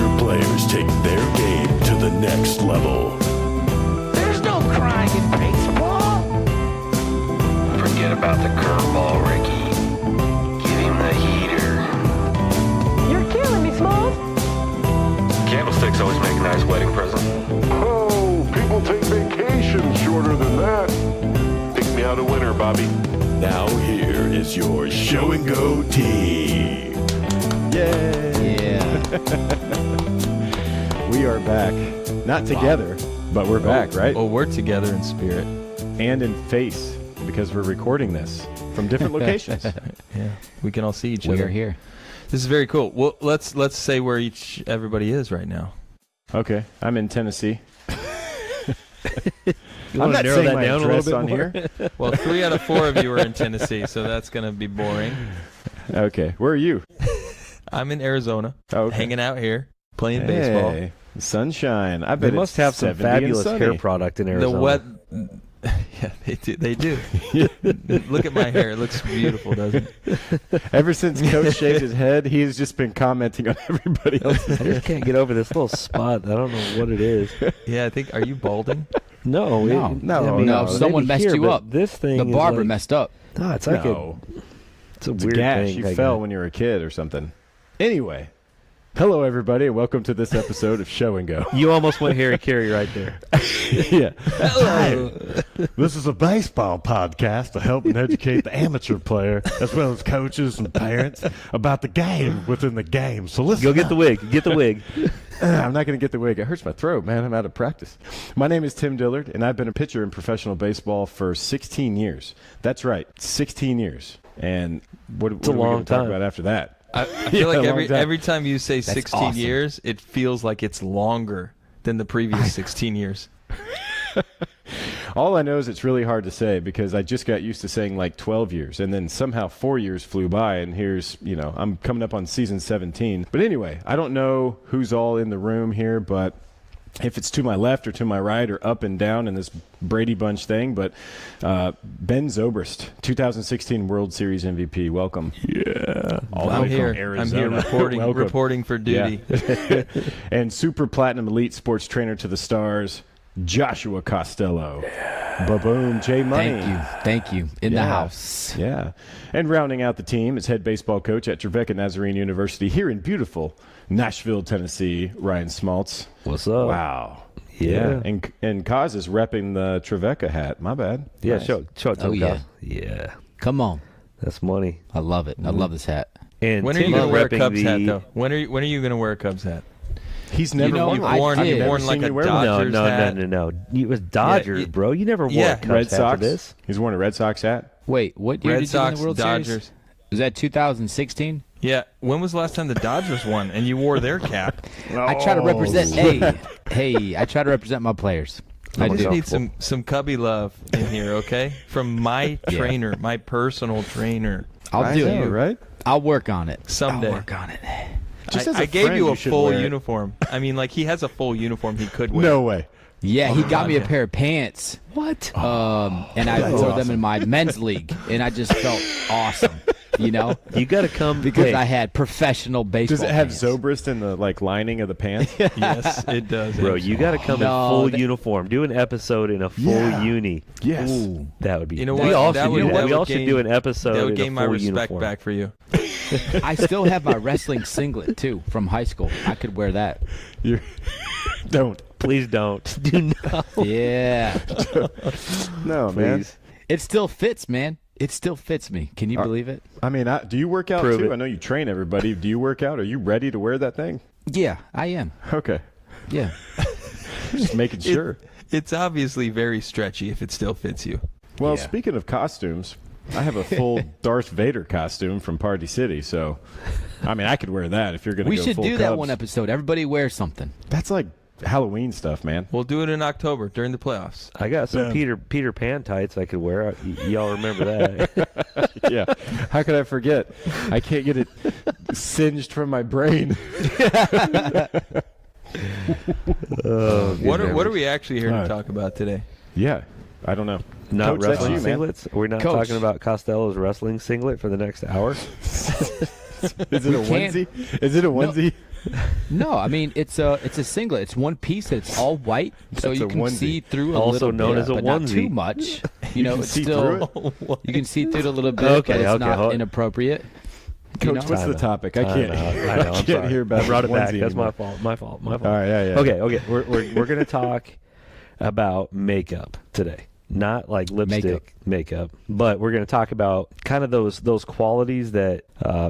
amateur players take their game to the next level. There's no crying in baseball. Forget about the curveball, Ricky. Give him the heater. You're killing me, Schmalz. Candlesticks always make a nice wedding present. Oh, people take vacations shorter than that. Pick me out a winner, Bobby. Now here is your show and go team. Yay! Yeah. We are back. Not together, but we're back, right? Oh, we're together in spirit. And in face, because we're recording this from different locations. Yeah, we can all see each We other. are here. This is very cool. Well, let's say where everybody is right now. Okay, I'm in Tennessee. You I'm want not to narrow saying that my down a address little on bit more? here. Well, 3 out of 4 of you are in Tennessee, so that's going to be boring. Okay, where are you? I'm in Arizona, Okay. hanging out here, playing baseball. Hey, sunshine. I bet They it's must have some 70 and fabulous sunny. hair product in Arizona. The wet... Yeah, they do. Look at my hair. It looks beautiful, doesn't it? Ever since Coach shaved his head, he has just been commenting on everybody else's I hair. just can't get over this little spot. I don't know what it is. Yeah, I think... Are you balding? No, No, someone maybe messed here, you but up. This thing, The is barber like, messed up. No, it's like No. it's a It's a weird gash. thing. You fell when you were a kid or something. Anyway, hello everybody, and welcome to this episode of Show and Go. You almost went Harry Carey right there. Yeah. Hello. This is a baseball podcast to help and educate the amateur player, as well as coaches and parents, about the game within the game. So listen Go get the up. wig. Get the wig. I'm not going to get the wig. It hurts my throat, man. I'm out of practice. My name is Tim Dillard, and I've been a pitcher in professional baseball for 16 years. That's right, 16 years. And what are we long going to talk time. about after that? I feel Yeah, like a long time. every time you say 16 awesome. years, it feels like it's longer than the previous 16 years. All I know is it's really hard to say because I just got used to saying like 12 years, and then somehow 4 years flew by, and here's, I'm coming up on season 17. But anyway, I don't know who's all in the room here, but if it's to my left or to my right or up and down in this Brady Bunch thing, but Ben Zobrist, 2016 World Series MVP, welcome. Yeah. All the I'm way from here. I'm here Arizona. reporting Welcome. reporting for duty. Yeah. And super platinum elite sports trainer to the stars, Joshua Costello. Ba-boom, J Money. Thank you. In the Yeah. house. Yeah. And rounding out the team is head baseball coach at Trevecca Nazarene University here in beautiful Nashville, Tennessee, Ryan Schmalz. What's up? Wow. Yeah. And Kaz is repping the Trevecca hat. My bad. Yeah, Nice. show it to Oh, him, yeah. Kyle. Yeah. Come on. That's money. I love it. I love this hat. And When are you Tim going is to wear a repping Cubs the, hat, though? When are you going to wear a Cubs hat? He's never know, worn I one. did. I've never Worn seen like you a wear one. Dodger- No, Dodgers no, hat. no. It was Dodgers, you- bro. You never wore Yeah. a Cubs Red hat Sox. for this. He's worn a Red Sox hat. Wait, what year Red did Sox, you win the World Dodgers. Series? Was that 2016? Yeah. When was the last time the Dodgers won and you wore their cap? I try to represent. Hey, I try to represent my players. I I do. just need some cubby love in here, okay? From my trainer, my personal trainer. I'll do know, it. right? I'll work on it. Someday. I'll work on it. Just as a I gave friend, you a you should full wear it. uniform. I mean, like, he has a full uniform he could wear. No way. Yeah, he got me a okay. pair of pants. What? And I wore them in my men's league, and I just felt awesome. You know, You got to come because hey, I had professional baseball. Does it have pants. Zobrist in the lining of the pants? Yes, it does. Bro, you got to come No, in full that- uniform. Do an episode in a full Yeah. uni. Yes. Ooh. That would be. You know we what? all That should would- do that. that We would all should gain- do an episode That would in gain a my full respect uniform. back for you. I still have my wrestling singlet too from high school. I could wear that. You're don't. Please don't. Do not. Yeah, No, man. Please. it still fits, man. It still fits me. Can you believe it? I mean, do you work out Prove too? it. I know you train everybody. Do you work out? Are you ready to wear that thing? Yeah, I am. Okay. Yeah. Just making sure. It's obviously very stretchy if it still fits you. Well, Yeah. speaking of costumes, I have a full Darth Vader costume from Party City, so I mean, I could wear that if you're going to We go should full do that Cubs. one episode. Everybody wears something. That's like Halloween stuff, man. We'll do it in October during the playoffs. I got some Peter Pan tights I could wear. Y'all remember that? Yeah. How could I forget? I can't get it singed from my brain. What are we actually here to Alright. talk about today? Yeah. I don't know. Not Coach, that's wrestling you, man. singlets? We're not Coach. talking about Costello's wrestling singlet for the next hour? Is it a can't- onesie? Is it a onesie? No, I mean it's a singlet. It's one piece. It's all white, so That's you a can onesie. see through a Also little known bit, as a but not too onesie. much. You know, it's see still through you can see through it a little bit, Okay, but it's okay, not hold- inappropriate. Coach, You know? what's the topic? I can't. I know. I I'm can't sorry. hear about I brought it this back. onesie That's anymore. my fault. All right, yeah. Okay. We're gonna talk about makeup today. Not like lipstick makeup, but we're going to talk about kind of those qualities that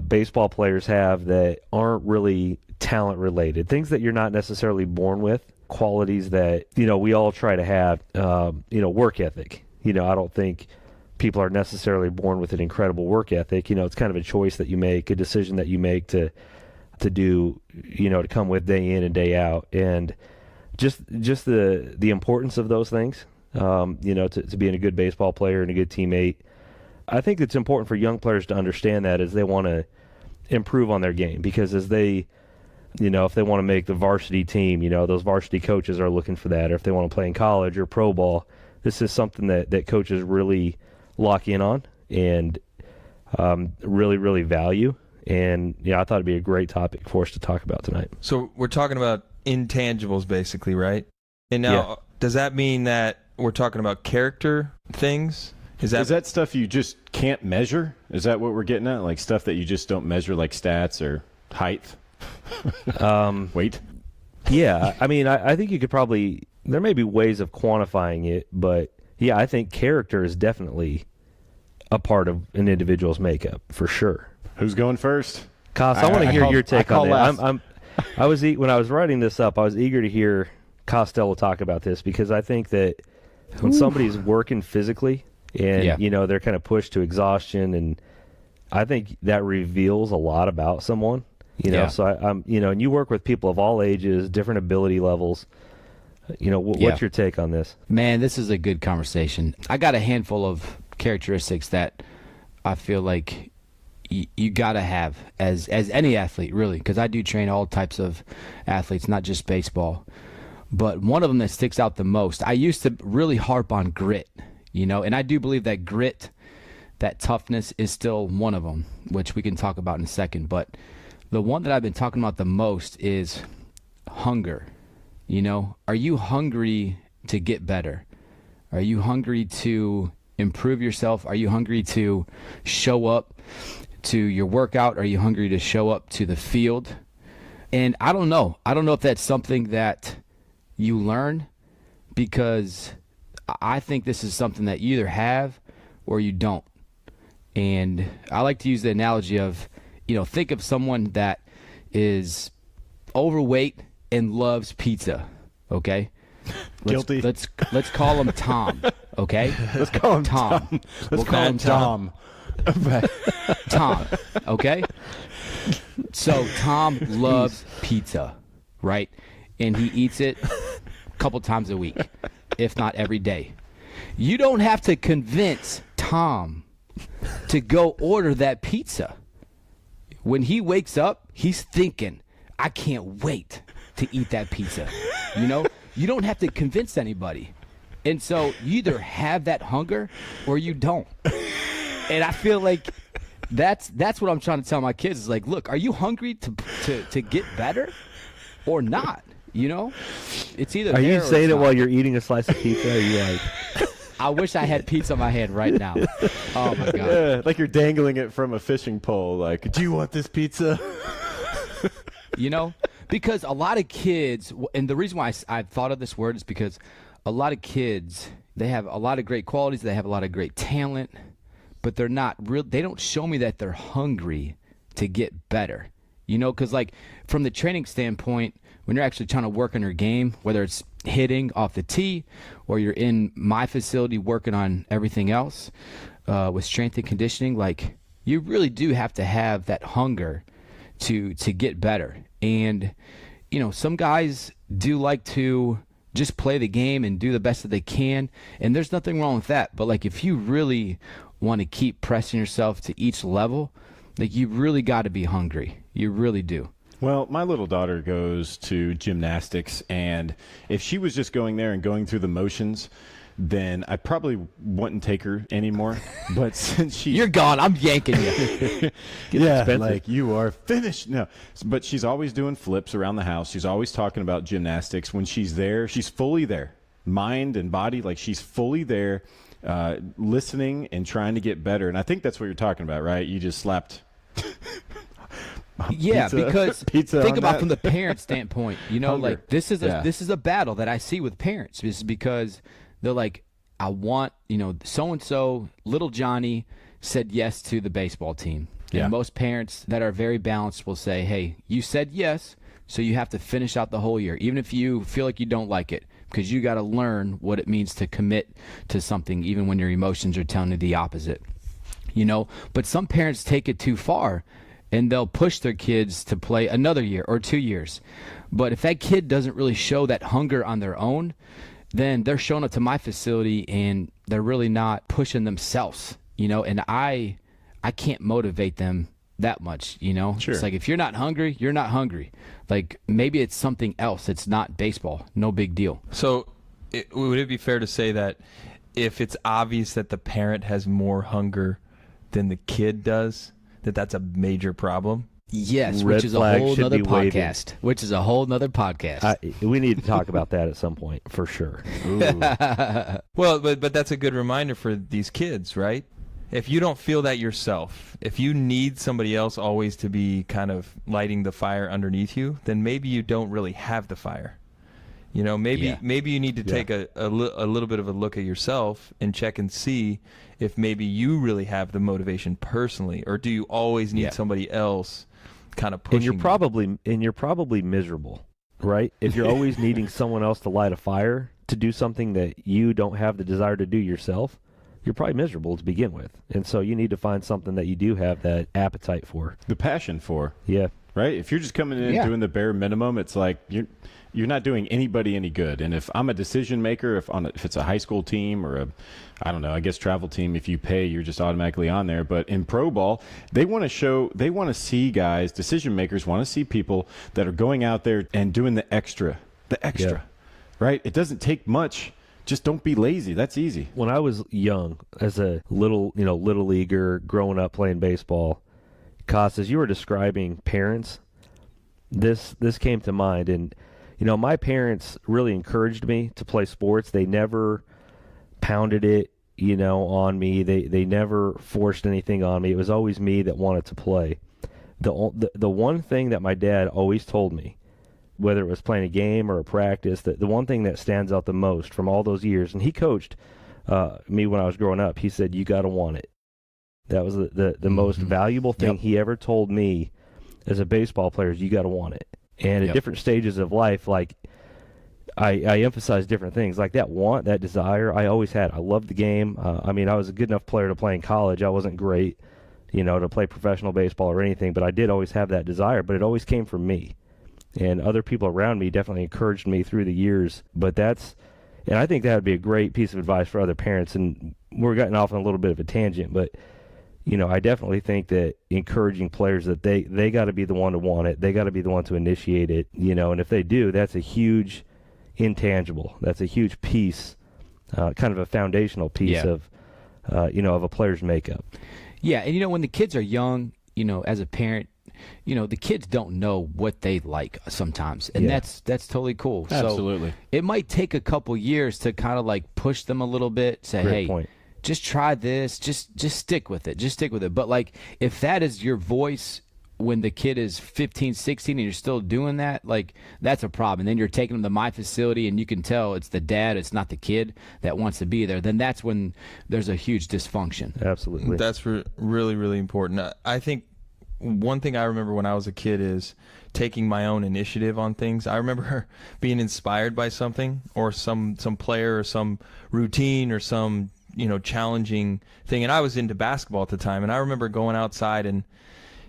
baseball players have that aren't really talent related, things that you're not necessarily born with, qualities that we all try to have. Work ethic. I don't think people are necessarily born with an incredible work ethic. It's kind of a choice that you make, a decision that you make to do, to come with day in and day out, and just the importance of those things. To being a good baseball player and a good teammate. I think it's important for young players to understand that as they want to improve on their game, because as they, if they want to make the varsity team, those varsity coaches are looking for that, or if they want to play in college or pro ball, this is something that coaches really lock in on and really, really value. And, I thought it'd be a great topic for us to talk about tonight. So we're talking about intangibles, basically, right? And now, does that mean that we're talking about character things? Is that stuff you just can't measure? Is that what we're getting at? Like stuff that you just don't measure, like stats or height? Weight? Yeah, I mean, I think you could probably, there may be ways of quantifying it, but yeah, I think character is definitely a part of an individual's makeup, for sure. Who's going first? Koss, I want to hear your take on that. last. When I was writing this up, I was eager to hear Costello talk about this, because I think that when somebody's working physically and they're kind of pushed to exhaustion, and I think that reveals a lot about someone. So I'm and you work with people of all ages, different ability levels. What's your take on this? Man, this is a good conversation. I got a handful of characteristics that I feel like you got to have as any athlete, really, because I do train all types of athletes, not just baseball. But one of them that sticks out the most, I used to really harp on grit, and I do believe that grit, that toughness is still one of them, which we can talk about in a second. But the one that I've been talking about the most is hunger. Are you hungry to get better? Are you hungry to improve yourself? Are you hungry to show up to your workout? Are you hungry to show up to the field? And I don't know. I don't know if that's something that you learn, because I think this is something that you either have or you don't. And I like to use the analogy of, think of someone that is overweight and loves pizza, okay? Guilty. Let's call him Tom, okay? Let's call him Tom. We'll call him Tom. Tom, okay? So Tom loves pizza, right? And he eats it a couple times a week, if not every day. You don't have to convince Tom to go order that pizza. When he wakes up, he's thinking, I can't wait to eat that pizza. You don't have to convince anybody. And so you either have that hunger or you don't. And I feel like that's what I'm trying to tell my kids is like, look, are you hungry to get better or not? It's either. Are you there or saying it's it not. while you're eating a slice of pizza? Are you like, I wish I had pizza in my hand right now. Oh my God. Yeah, like you're dangling it from a fishing pole. Like, do you want this pizza? Because a lot of kids, and the reason why I've thought of this word is because a lot of kids, they have a lot of great qualities, they have a lot of great talent, but they're not real. They don't show me that they're hungry to get better. Because like from the training standpoint, when you're actually trying to work on your game, whether it's hitting off the tee or you're in my facility working on everything else with strength and conditioning, like you really do have to have that hunger to get better. And some guys do like to just play the game and do the best that they can, and there's nothing wrong with that. But like if you really want to keep pressing yourself to each level, like you really got to be hungry. You really do. Well, my little daughter goes to gymnastics, and if she was just going there and going through the motions, then I probably wouldn't take her anymore. But since she's You're gone. I'm yanking you. yeah, expensive. like you are finished. No, but she's always doing flips around the house. She's always talking about gymnastics. When she's there, she's fully there, mind and body. Like she's fully there, listening and trying to get better. And I think that's what you're talking about, right? You just slapped. Yeah, pizza- because pizza think on about that. from the parent standpoint. You know, Hunger. like this is Yeah. a battle that I see with parents. This is because they're like, I want, so and so, little Johnny said yes to the baseball team. Yeah. And most parents that are very balanced will say, hey, you said yes, so you have to finish out the whole year, even if you feel like you don't like it, because you got to learn what it means to commit to something, even when your emotions are telling you the opposite. But some parents take it too far, and they'll push their kids to play another year or 2 years. But if that kid doesn't really show that hunger on their own, then they're showing up to my facility and they're really not pushing themselves, and I can't motivate them that much, Sure. It's like, if you're not hungry, you're not hungry. Like, maybe it's something else. It's not baseball. No big deal. So would it be fair to say that if it's obvious that the parent has more hunger than the kid does, that's a major problem? Yes, Red which is a flag whole should nother be waving. podcast. We need to talk about that at some point for sure. Well, but that's a good reminder for these kids, right? If you don't feel that yourself, if you need somebody else always to be kind of lighting the fire underneath you, then maybe you don't really have the fire. Maybe you need to take a little bit of a look at yourself and check and see if maybe you really have the motivation personally, or do you always need somebody else kind of pushing And you're probably miserable, right? If you're always needing someone else to light a fire to do something that you don't have the desire to do yourself, you're probably miserable to begin with. And so you need to find something that you do have that appetite for. The passion for. Yeah. Right? If you're just coming in and doing the bare minimum, it's like you're not doing anybody any good. And if I'm a decision maker, if it's a high school team or I guess travel team, if you pay, you're just automatically on there. But in pro ball, they want to see guys, decision makers want to see people that are going out there and doing the extra, right? It doesn't take much. Just don't be lazy. That's easy. When I was young, as a little leaguer growing up playing baseball, Cost, as you were describing parents, this came to mind. And, my parents really encouraged me to play sports. They never pounded it, on me. They never forced anything on me. It was always me that wanted to play. The one thing that my dad always told me, whether it was playing a game or a practice, the one thing that stands out the most from all those years, and he coached me when I was growing up, he said, you got to want it. That was the most valuable thing he ever told me as a baseball player is you got to want it. And at different stages of life, like I emphasize different things like that want, that desire. I always had. I loved the game. I was a good enough player to play in college. I wasn't great, to play professional baseball or anything, but I did always have that desire, but it always came from me. And other people around me definitely encouraged me through the years. But and I think that would be a great piece of advice for other parents. And we're getting off on a little bit of a tangent, but I definitely think that encouraging players that they got to be the one to want it. They got to be the one to initiate it, and if they do, that's a huge intangible. That's a huge piece, kind of a foundational piece of a player's makeup. Yeah, and when the kids are young, as a parent, the kids don't know what they like sometimes, and that's totally cool. Absolutely. So it might take a couple years to kind of like push them a little bit, say, Great hey, point. just try this, just stick with it. Just stick with it. But like, if that is your voice when the kid is 15, 16 and you're still doing that, like, that's a problem. And then you're taking them to my facility and you can tell it's the dad, it's not the kid that wants to be there. Then that's when there's a huge dysfunction. Absolutely. That's really, really important. I think one thing I remember when I was a kid is taking my own initiative on things. I remember being inspired by something or some player or some routine or some challenging thing. And I was into basketball at the time. And I remember going outside and,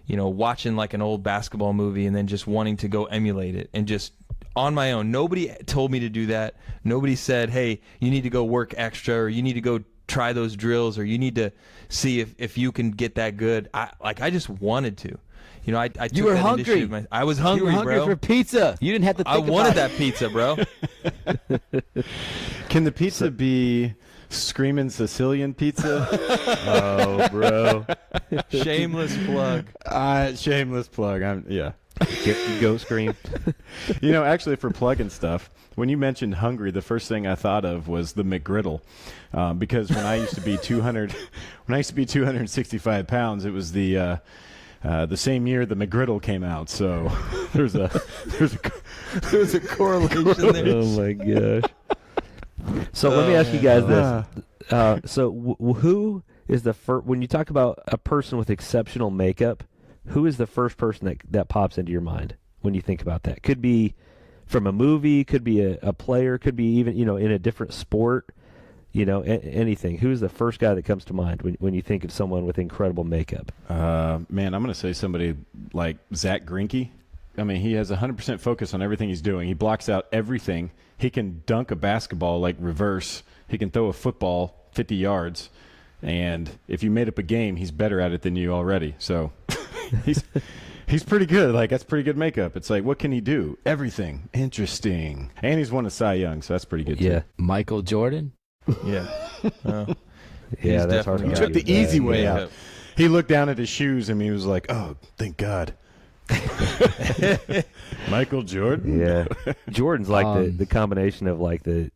watching like an old basketball movie and then just wanting to go emulate it and just on my own. Nobody told me to do that. Nobody said, hey, you need to go work extra or you need to go try those drills or you need to see if you can get that good. I just wanted to. I took You were that hungry. initiative. I was hungry, You were hungry bro. for pizza. You didn't have to think I wanted about that pizza, bro. Can the pizza be screaming Sicilian pizza? Oh, bro. Shameless plug. Shameless plug. Go scream. Actually, for plugging stuff, when you mentioned hungry, the first thing I thought of was the McGriddle, because when I used to be 265 pounds, it was the same year the McGriddle came out. So there's a correlation there. Oh my gosh. So let me ask you guys this. Who is the first, when you talk about a person with exceptional makeup, who is the first person that pops into your mind when you think about that? Could be from a movie, could be a player, could be even, in a different sport, anything. Who's the first guy that comes to mind when you think of someone with incredible makeup? Man, I'm going to say somebody like Zach Greinke. I mean, he has 100% focus on everything he's doing. He blocks out everything. He can dunk a basketball like reverse. He can throw a football 50 yards. And if you made up a game, he's better at it than you already. So he's pretty good. Like, that's pretty good makeup. It's like, what can he do? Everything. Interesting. And he's won a Cy Young, so that's pretty good Yeah. too. Michael Jordan. Yeah. Yeah, that's hard. definitely He to took argue the with easy that. way Yeah. out. He looked down at his shoes and he was like, oh, thank God. Michael Jordan? Yeah. Jordan's like the combination of like the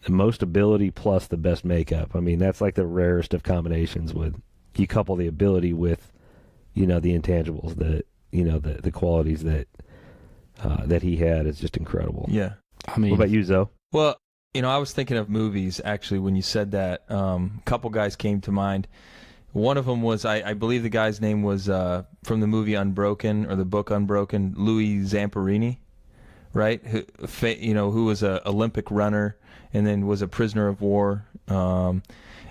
most ability plus the best makeup. I mean, that's like the rarest of combinations. With you couple the ability with, the intangibles, the qualities that he had is just incredible. Yeah. I mean, What about you, Zoe? Well, I was thinking of movies, actually, when you said that. A couple guys came to mind. One of them was, I believe the guy's name was from the movie Unbroken, or the book Unbroken, Louis Zamperini, right? Who was an Olympic runner and then was a prisoner of war,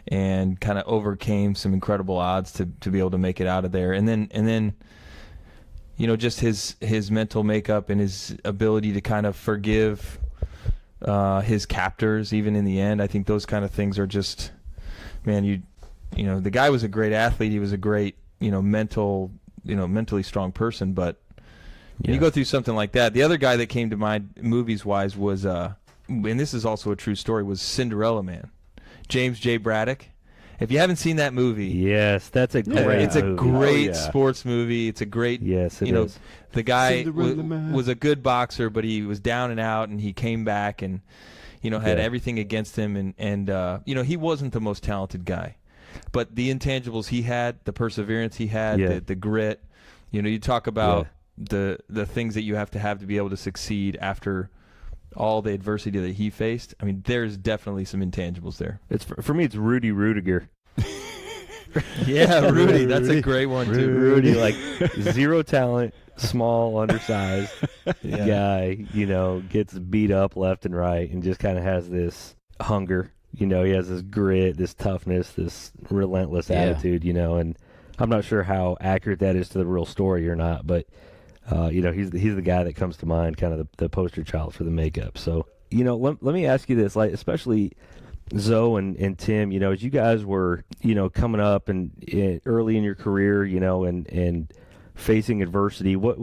and kind of overcame some incredible odds to be able to make it out of there. And then just his mental makeup and his ability to kind of forgive his captors, even in the end. I think those kind of things are just, man, the guy was a great athlete. He was a great, mentally strong person. But when you go through something like that, the other guy that came to mind movies-wise was, and this is also a true story, was Cinderella Man. James J. Braddock. If you haven't seen that movie, Yes, that's a great it's a movie. great Oh, yeah. sports movie. It's a great, Yes, it is. the guy Cinderella Man. was a good boxer, but he was down and out, and he came back and, had Yeah. everything against him. And he wasn't the most talented guy. But the intangibles he had, the perseverance he had, Yeah. the grit, you talk about the things that you have to be able to succeed after all the adversity that he faced. I mean, there's definitely some intangibles there. It's for me. It's Rudy Rudiger. Yeah, Rudy, that's a great one too. Rudy, like zero talent, small, undersized guy. Gets beat up left and right, and just kind of has this hunger. He has this grit, this toughness, this relentless attitude. And I'm not sure how accurate that is to the real story or not, but he's the guy that comes to mind, kind of the poster child for the makeup. So let me ask you this, like especially Zoe and Tim, as you guys were coming up and early in your career, and facing adversity, what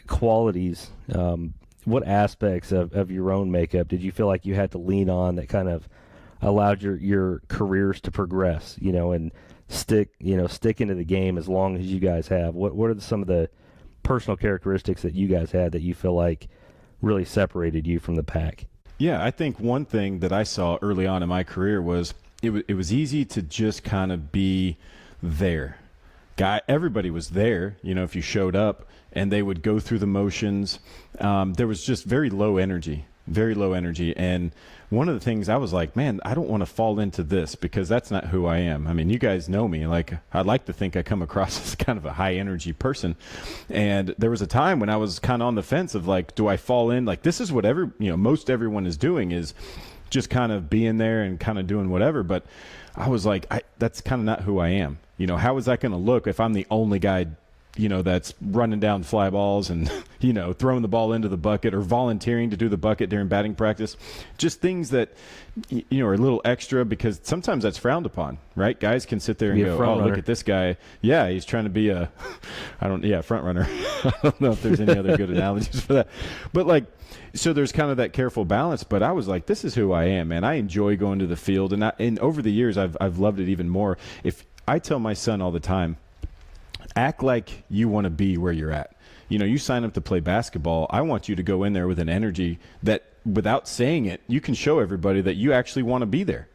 qualities, what aspects of your own makeup did you feel like you had to lean on that kind of allowed your careers to progress, and stick into the game as long as you guys have? What are some of the personal characteristics that you guys had that you feel like really separated you from the pack? Yeah, I think one thing that I saw early on in my career was it was easy to just kind of be there. Everybody was there, if you showed up, and they would go through the motions. There was just very low energy. And one of the things I was like, man, I don't want to fall into this because that's not who I am. I mean, you guys know me. Like, I'd like to think I come across as kind of a high energy person. And there was a time when I was kind of on the fence of like, do I fall in? Like, this is what most everyone is doing, is just kind of being there and kind of doing whatever. But I was like, that's kind of not who I am. How is that going to look if I'm the only guy that's running down fly balls and, throwing the ball into the bucket or volunteering to do the bucket during batting practice. Just things that, are a little extra because sometimes that's frowned upon, right? Guys can sit there and go, oh, look at this guy. Yeah, he's trying to be front runner. I don't know if there's any other good analogies for that. But so there's kind of that careful balance, but I was like, this is who I am, man. I enjoy going to the field, and over the years I've loved it even more. If I tell my son all the time, act like you want to be where you're at. You sign up to play basketball. I want you to go in there with an energy that, without saying it, you can show everybody that you actually want to be there.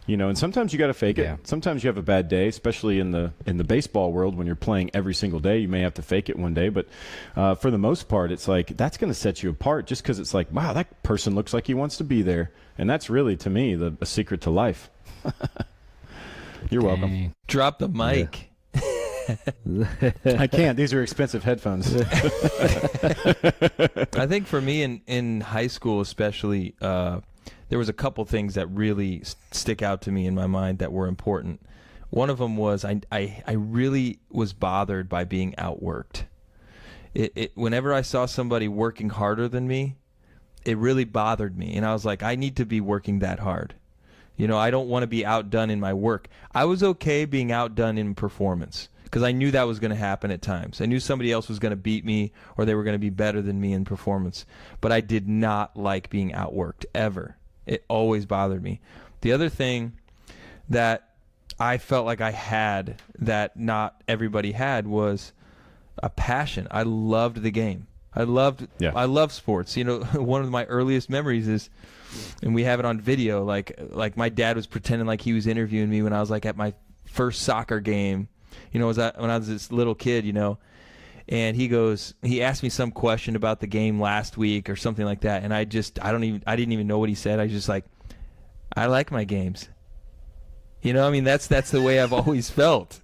And sometimes you got to fake it. Sometimes you have a bad day, especially in the baseball world when you're playing every single day. You may have to fake it one day, but for the most part, it's like that's going to set you apart just because it's like, wow, that person looks like he wants to be there. And that's really, to me, a secret to life. You're welcome. Drop the mic. Yeah. I can't. These are expensive headphones. I think for me in high school especially, there was a couple things that really stick out to me in my mind that were important. One of them was I really was bothered by being outworked. Whenever I saw somebody working harder than me, it really bothered me. And I was like, I need to be working that hard. I don't want to be outdone in my work. I was okay being outdone in performance, because I knew that was going to happen at times. I knew somebody else was going to beat me or they were going to be better than me in performance. But I did not like being outworked, ever. It always bothered me. The other thing that I felt like I had that not everybody had was a passion. I loved the game. I loved sports. One of my earliest memories is, and we have it on video, like my dad was pretending like he was interviewing me when I was at my first soccer game. When I was this little kid, and he asked me some question about the game last week or something like that, and I didn't even know what he said. I was just like, I like my games. That's the way I've always felt,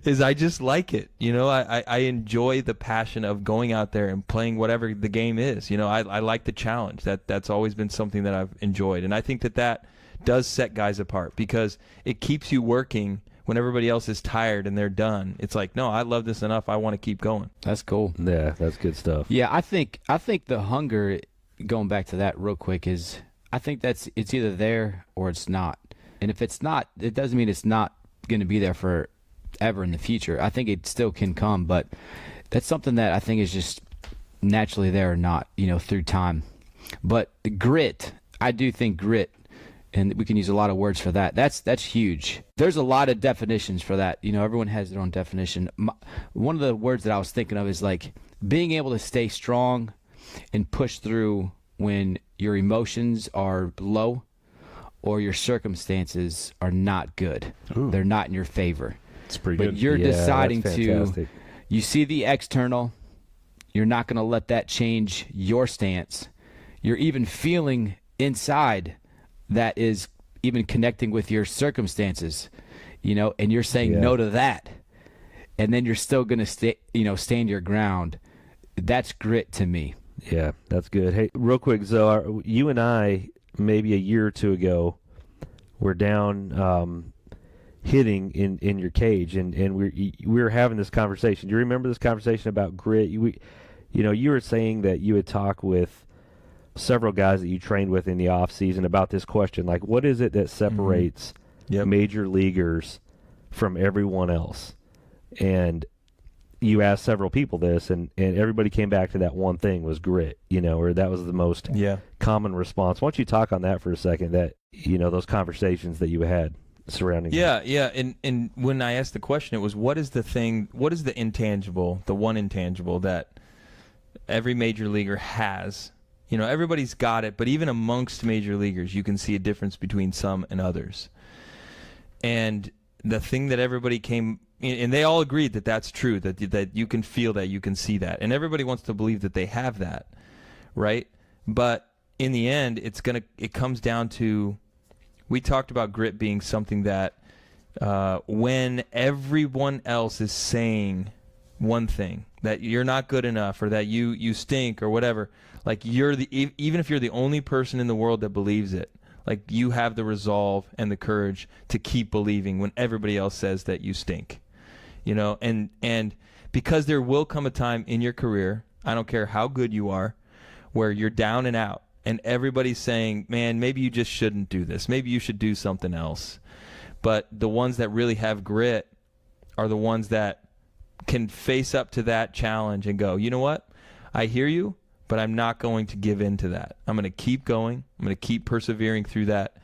is I just like it. I enjoy the passion of going out there and playing whatever the game is. I like the challenge. That's always been something that I've enjoyed, and I think that does set guys apart because it keeps you working. When everybody else is tired and they're done, it's like, no, I love this enough. I want to keep going. That's cool. Yeah, that's good stuff. Yeah, I think the hunger, going back to that real quick, is I think it's either there or it's not. And if it's not, it doesn't mean it's not going to be there forever in the future. I think it still can come, but that's something that I think is just naturally there or not, through time. But the grit, I do think grit, and we can use a lot of words for that. That's huge. There's a lot of definitions for that. Everyone has their own definition. One of the words that I was thinking of is being able to stay strong and push through when your emotions are low or your circumstances are not good. Ooh. They're not in your favor. It's pretty good. But you're deciding to, you see the external, you're not going to let that change your stance. You're even feeling inside that is even connecting with your circumstances, and you're saying no to that, and then you're still going to stand your ground. That's grit to me. Yeah, that's good. Hey, real quick, Zoe, you and I, maybe a year or two ago, were down hitting in your cage, and we were having this conversation. Do you remember this conversation about grit? You were saying that you had talked with several guys that you trained with in the off season about this question, what is it that separates major leaguers from everyone else? And you asked several people this, and everybody came back to that one thing was grit, or that was the most common response. Why don't you talk on that for a second, that, those conversations that you had surrounding that? Yeah. And when I asked the question, it was, what is the intangible, the one intangible that every major leaguer has? Everybody's got it, but even amongst major leaguers, you can see a difference between some and others. And the thing that everybody and they all agreed that that's true, that you can feel that, you can see that. And everybody wants to believe that they have that, right? But in the end, it comes down to, we talked about grit being something that when everyone else is saying one thing, that you're not good enough or that you stink or whatever, even if you're the only person in the world that believes it, you have the resolve and the courage to keep believing when everybody else says that you stink, and because there will come a time in your career, I don't care how good you are, where you're down and out, and everybody's saying, man, maybe you just shouldn't do this. Maybe you should do something else. But the ones that really have grit are the ones that can face up to that challenge and go, you know what? I hear you, but I'm not going to give in to that. I'm going to keep going. I'm going to keep persevering through that.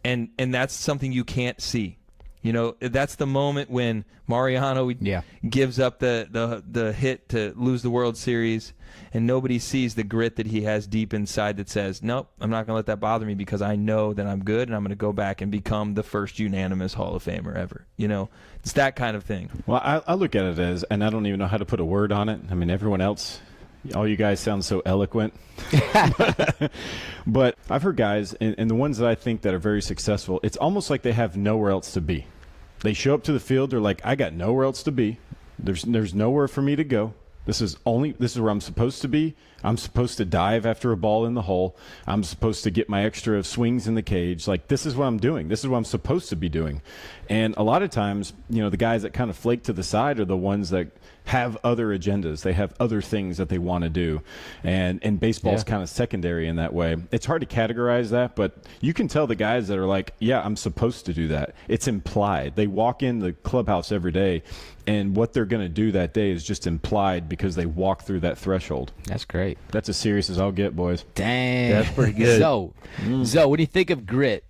And that's something you can't see. You know, that's the moment when Mariano gives up the hit to lose the World Series, and nobody sees the grit that he has deep inside that says, nope, I'm not going to let that bother me because I know that I'm good and I'm going to go back and become the first unanimous Hall of Famer ever. You know, it's that kind of thing. Well, I look at it as, and I don't even know how to put a word on it. I mean, everyone else, all you guys sound so eloquent. But I've heard guys, and the ones that I think that are very successful, it's almost like they have nowhere else to be. They show up to the field, they're like, I got nowhere else to be. There's nowhere for me to go. This is where I'm supposed to be. I'm supposed to dive after a ball in the hole. I'm supposed to get my extra swings in the cage. Like, this is what I'm doing. This is what I'm supposed to be doing. And a lot of times, you know, the guys that kind of flake to the side are the ones that have other agendas. They have other things that they want to do. And baseball's kind of secondary in that way. It's hard to categorize that, but you can tell the guys that are like, yeah, I'm supposed to do that. It's implied. They walk in the clubhouse every day, and what they're going to do that day is just implied because they walk through that threshold. That's great. That's as serious as I'll get, boys. Dang. That's pretty good. So, when you think of grit,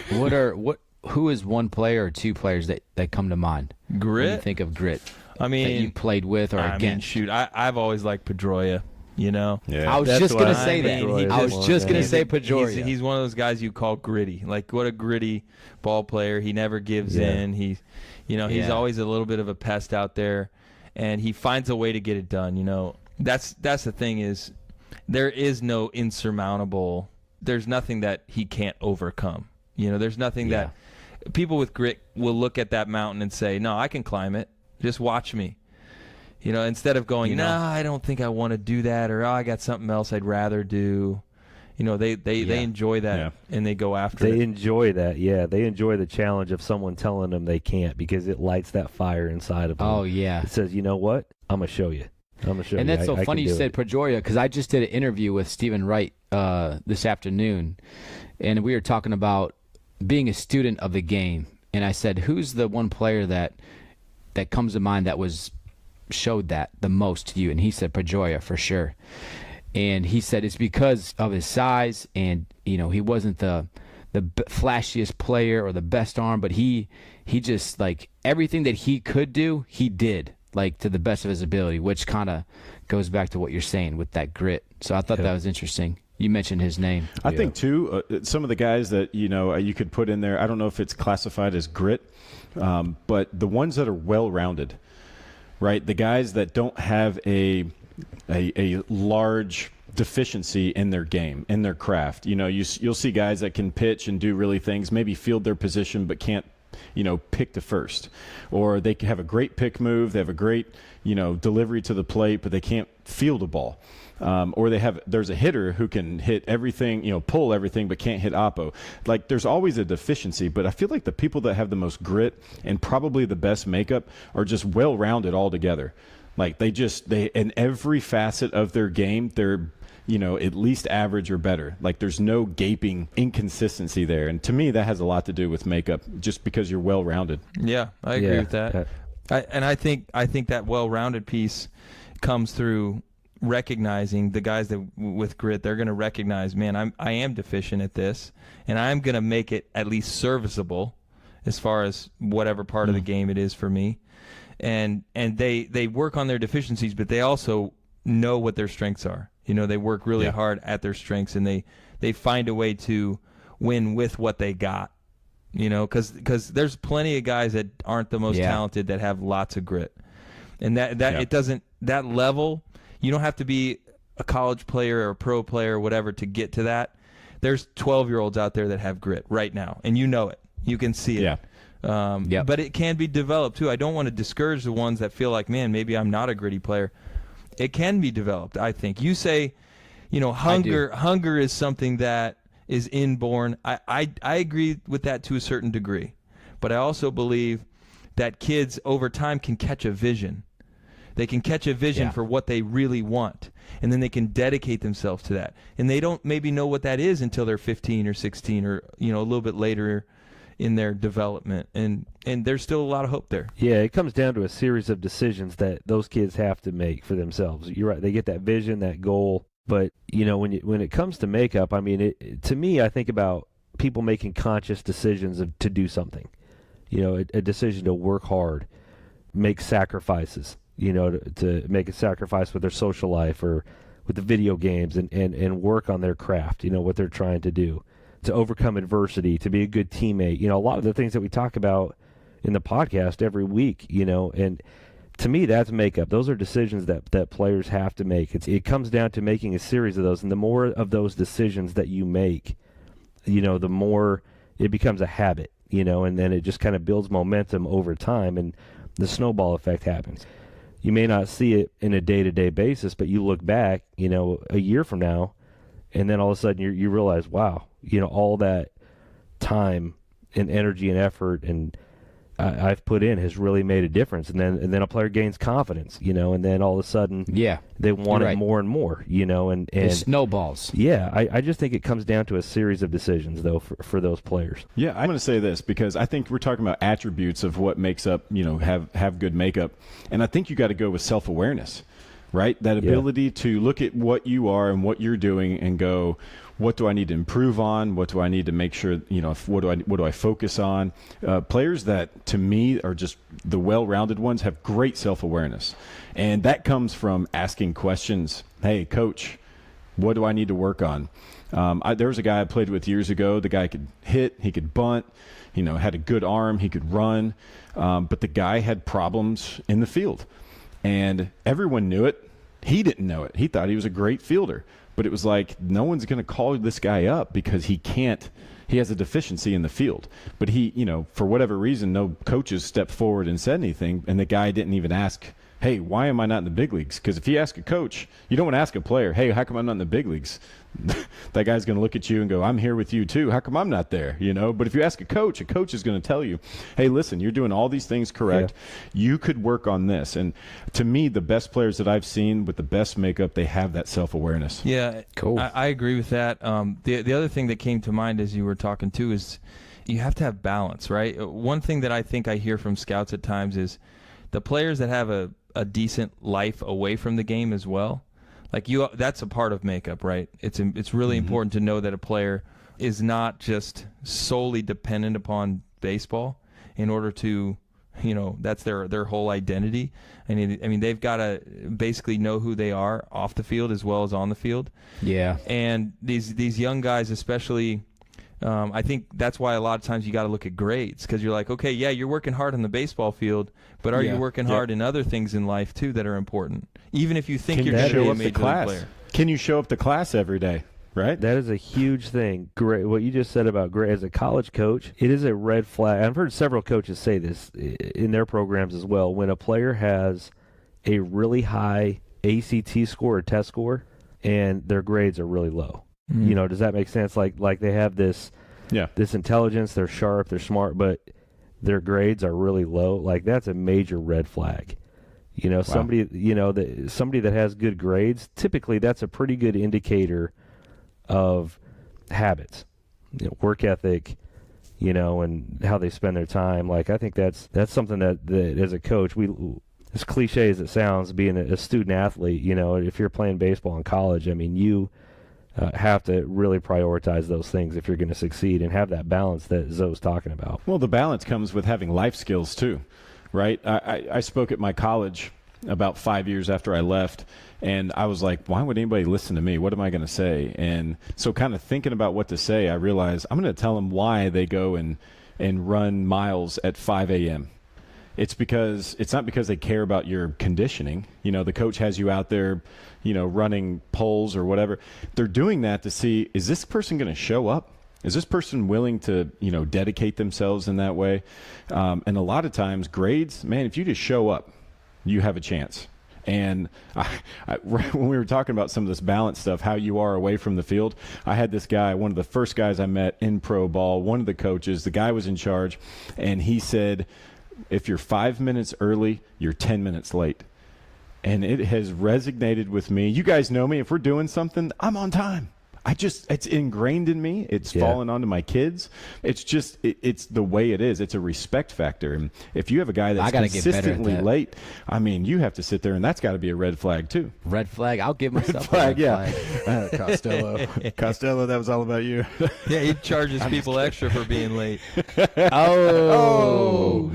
who is one player or two players that come to mind? Grit? When you think of grit. I mean, that you played with or against. Shoot, I've always liked Pedroia, you know. Yeah. I was just going to say that. I was just going to say Pedroia. He's one of those guys you call gritty. Like, what a gritty ball player. He never gives in. He's always a little bit of a pest out there, and he finds a way to get it done, you know. That's the thing is, there is no insurmountable. There's nothing that he can't overcome. You know, there's nothing that people with grit will look at that mountain and say, no, I can climb it. Just watch me. You know, instead of going, I don't think I want to do that, or I got something else I'd rather do. You know, they enjoy that and they go after it. They enjoy that, yeah. They enjoy the challenge of someone telling them they can't because it lights that fire inside of them. Oh, yeah. It says, you know what? I'm going to show you. And that's so funny you said Pedroia, because I just did an interview with Stephen Wright this afternoon, and we were talking about being a student of the game. And I said, who's the one player that comes to mind that showed that the most to you? And he said Pedroia for sure. And he said it's because of his size, and you know, he wasn't the flashiest player or the best arm, but he just, like, everything that he could do, he did, like, to the best of his ability, which kind of goes back to what you're saying with that grit. So I thought that was interesting. You mentioned his name. I think too, some of the guys that, you know, you could put in there, I don't know if it's classified as grit, but the ones that are well-rounded, right? The guys that don't have a large deficiency in their game, in their craft. You know, you'll see guys that can pitch and do really things, maybe field their position, but can't, you know, pick to first. Or they have a great pick move, they have a great, you know, delivery to the plate, but they can't field a ball. Or there's a hitter who can hit everything, you know, pull everything, but can't hit oppo. Like, there's always a deficiency, but I feel like the people that have the most grit and probably the best makeup are just well-rounded altogether. Like, they in every facet of their game, they're, you know, at least average or better. Like, there's no gaping inconsistency there. And to me, that has a lot to do with makeup, just because you're well-rounded. Yeah, I agree with that. I think that well-rounded piece comes through recognizing the guys that with grit. They're going to recognize, man, I am deficient at this, and I'm going to make it at least serviceable as far as whatever part of the game it is for me. And they work on their deficiencies, but they also know what their strengths are. You know, they work really hard at their strengths, and they find a way to win with what they got. You know, because there's plenty of guys that aren't the most talented that have lots of grit, and it doesn't, that level. You don't have to be a college player or a pro player or whatever to get to that. There's 12-year-olds out there that have grit right now, and you know it. You can see it. But it can be developed too. I don't want to discourage the ones that feel like, man, maybe I'm not a gritty player. It can be developed, I think. You say, you know, hunger is something that is inborn. I agree with that to a certain degree. But I also believe that kids over time can catch a vision. They can catch a vision for what they really want, and then they can dedicate themselves to that. And they don't maybe know what that is until they're 15 or 16 or, you know, a little bit later in their development. And there's still a lot of hope there. Yeah, it comes down to a series of decisions that those kids have to make for themselves. You're right. They get that vision, that goal. But, you know, when it comes to makeup, I mean, to me, I think about people making conscious decisions to do something. You know, a decision to work hard, make sacrifices, you know, to make a sacrifice with their social life or with the video games and work on their craft, you know, what they're trying to do, to overcome adversity, to be a good teammate. You know, a lot of the things that we talk about in the podcast every week, you know, and to me, that's makeup. Those are decisions that players have to make. It comes down to making a series of those, and the more of those decisions that you make, you know, the more it becomes a habit, you know, and then it just kind of builds momentum over time, and the snowball effect happens. You may not see it in a day-to-day basis, but you look back, you know, a year from now, and then all of a sudden you realize, wow, you know, all that time and energy and effort and I've put in has really made a difference. And then a player gains confidence, you know, and then all of a sudden they want it more and more, you know, and it snowballs. Yeah, I just think it comes down to a series of decisions, though, for those players. Yeah, I'm going to say this because I think we're talking about attributes of what makes up, you know, have good makeup. And I think you got to go with self-awareness, right? That ability to look at what you are and what you're doing and go, what do I need to improve on? What do I need to make sure, you know, what do I focus on? Players that, to me, are just the well-rounded ones have great self-awareness. And that comes from asking questions. Hey, coach, what do I need to work on? There was a guy I played with years ago. The guy could hit, he could bunt, you know, had a good arm, he could run. But the guy had problems in the field. And everyone knew it. He didn't know it. He thought he was a great fielder. But it was like, no one's going to call this guy up because he has a deficiency in the field. But he, you know, for whatever reason, no coaches stepped forward and said anything. And the guy didn't even ask, hey, why am I not in the big leagues? Because if you ask a coach, you don't want to ask a player, hey, how come I'm not in the big leagues? That guy's going to look at you and go, I'm here with you too. How come I'm not there? You know, but if you ask a coach is going to tell you, hey, listen, you're doing all these things correct. Yeah. You could work on this. And to me, the best players that I've seen with the best makeup, they have that self-awareness. Yeah, cool. I agree with that. The other thing that came to mind as you were talking too is you have to have balance, right? One thing that I think I hear from scouts at times is the players that have a decent life away from the game as well. Like that's a part of makeup, right? It's really important to know that a player is not just solely dependent upon baseball in order to, you know, that's their whole identity. I mean, they've got to basically know who they are off the field as well as on the field. Yeah. And these young guys, especially, I think that's why a lot of times you got to look at grades, because you're like, okay, yeah, you're working hard on the baseball field, but are you working hard in other things in life too that are important? Even if you think you're going to be a major league player. Can you show up to class every day? Right? That is a huge thing. Great. What you just said about grade as a college coach, it is a red flag. I've heard several coaches say this in their programs as well. When a player has a really high ACT score or test score and their grades are really low. You know, does that make sense? Like they have this intelligence, they're sharp, they're smart, but their grades are really low. Like that's a major red flag. You know, somebody that has good grades, typically that's a pretty good indicator of habits, you know, work ethic, you know, and how they spend their time. Like I think that's something that as a coach, as cliche as it sounds, being a student athlete, you know, if you're playing baseball in college, I mean, you have to really prioritize those things if you're going to succeed and have that balance that Zoe's talking about. Well, the balance comes with having life skills too, right? I spoke at my college about 5 years after I left, and I was like, why would anybody listen to me? What am I going to say? And so kind of thinking about what to say, I realized I'm going to tell them why they go and run miles at 5 a.m. It's not because they care about your conditioning. You know, the coach has you out there, you know, running poles or whatever. They're doing that to see, is this person going to show up? Is this person willing to, you know, dedicate themselves in that way? And a lot of times grades, man, if you just show up, you have a chance. And when we were talking about some of this balance stuff, how you are away from the field, I had this guy, one of the first guys I met in pro ball, one of the coaches, the guy was in charge, and he said, if you're 5 minutes early, you're 10 minutes late. and it has resonated with me. You guys know me. If we're doing something, I'm on time. It's ingrained in me. It's fallen onto my kids. It's just, it's the way it is. It's a respect factor. And if you have a guy that's consistently late, I mean, you have to sit there, and that's got to be a red flag too. Red flag? I'll give myself a red flag. Costello, that was all about you. Yeah, he charges people extra for being late. Oh.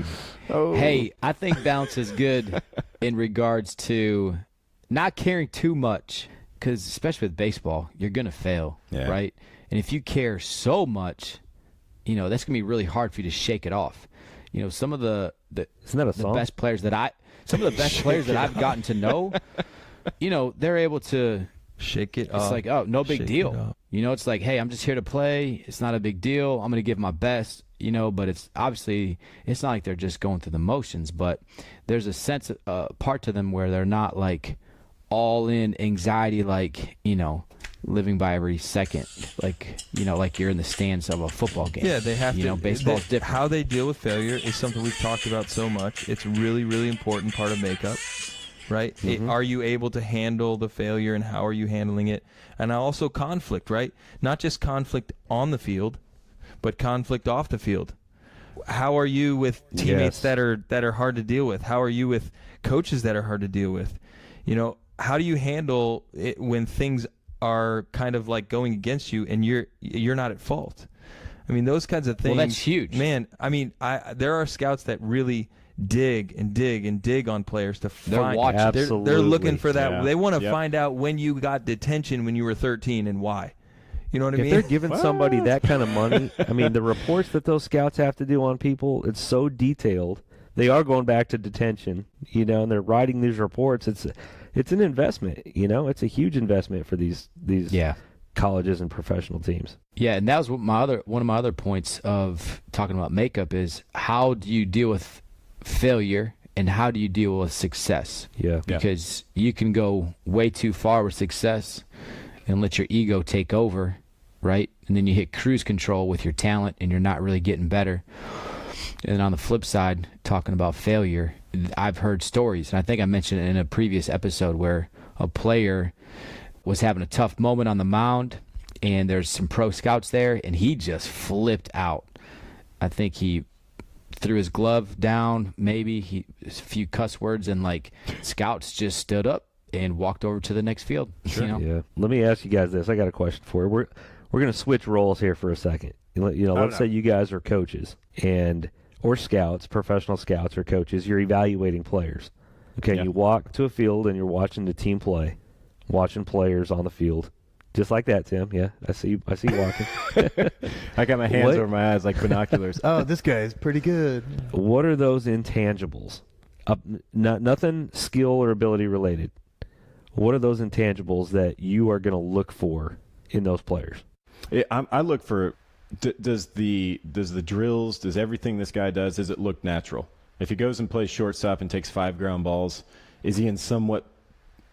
Hey, I think balance is good in regards to not caring too much. Because especially with baseball, you're going to fail, right? And if you care so much, that's going to be really hard for you to shake it off. Some of the best players that I've gotten to know, they're able to shake it off. It's like, oh, no big deal. It's like, hey, I'm just here to play. It's not a big deal. I'm going to give my best, but it's obviously, it's not like they're just going through the motions, but there's a sense, part to them where they're not like, all in anxiety, like living by every second, like you're in the stands of a football game. Yeah, they have to. Baseball's different. How they deal with failure is something we've talked about so much. It's a really, really important part of makeup, right? Are you able to handle the failure, and how are you handling it? And also conflict, right? Not just conflict on the field, but conflict off the field. How are you with teammates that are hard to deal with? How are you with coaches that are hard to deal with? How do you handle it when things are kind of like going against you and you're not at fault? I mean, those kinds of things. Well, that's huge, man. I mean, there are scouts that really dig on players to find. They're looking for that. Yeah. They want to find out when you got detention when you were 13 and why. You know what I mean? If they're giving somebody that kind of money, I mean, the reports that those scouts have to do on people, it's so detailed. They are going back to detention, and they're writing these reports. It's an investment, It's a huge investment for these colleges and professional teams. Yeah, and that was one of my other points of talking about makeup is how do you deal with failure and how do you deal with success? Yeah. Because you can go way too far with success and let your ego take over, right? And then you hit cruise control with your talent and you're not really getting better. And on the flip side, talking about failure, I've heard stories, and I think I mentioned it in a previous episode, where a player was having a tough moment on the mound, and there's some pro scouts there, and he just flipped out. I think he threw his glove down, maybe a few cuss words, and scouts just stood up and walked over to the next field. Sure. Yeah. Let me ask you guys this. I got a question for you. We're going to switch roles here for a second. Let's say you guys are coaches or scouts, professional scouts or coaches. You're evaluating players. Okay, you walk to a field and you're watching the team play, watching players on the field, just like that, Tim. Yeah, I see you walking. I got my hands over my eyes like binoculars. Oh, this guy's pretty good. What are those intangibles? Nothing skill or ability related. What are those intangibles that you are going to look for in those players? I look for. Does the drills, does everything this guy does, does it look natural? If he goes and plays shortstop and takes 5 ground balls, is he in somewhat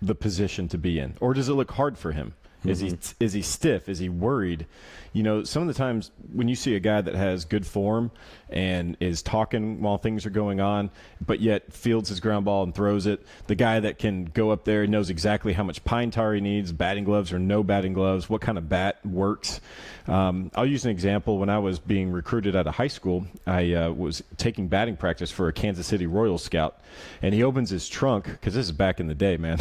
the position to be in? Or does it look hard for him? Is he stiff? Is he worried? Some of the times when you see a guy that has good form and is talking while things are going on, but yet fields his ground ball and throws it, the guy that can go up there knows exactly how much pine tar he needs, batting gloves or no batting gloves, what kind of bat works. I'll use an example. When I was being recruited out of high school, I was taking batting practice for a Kansas City Royals scout, and he opens his trunk, because this is back in the day, man,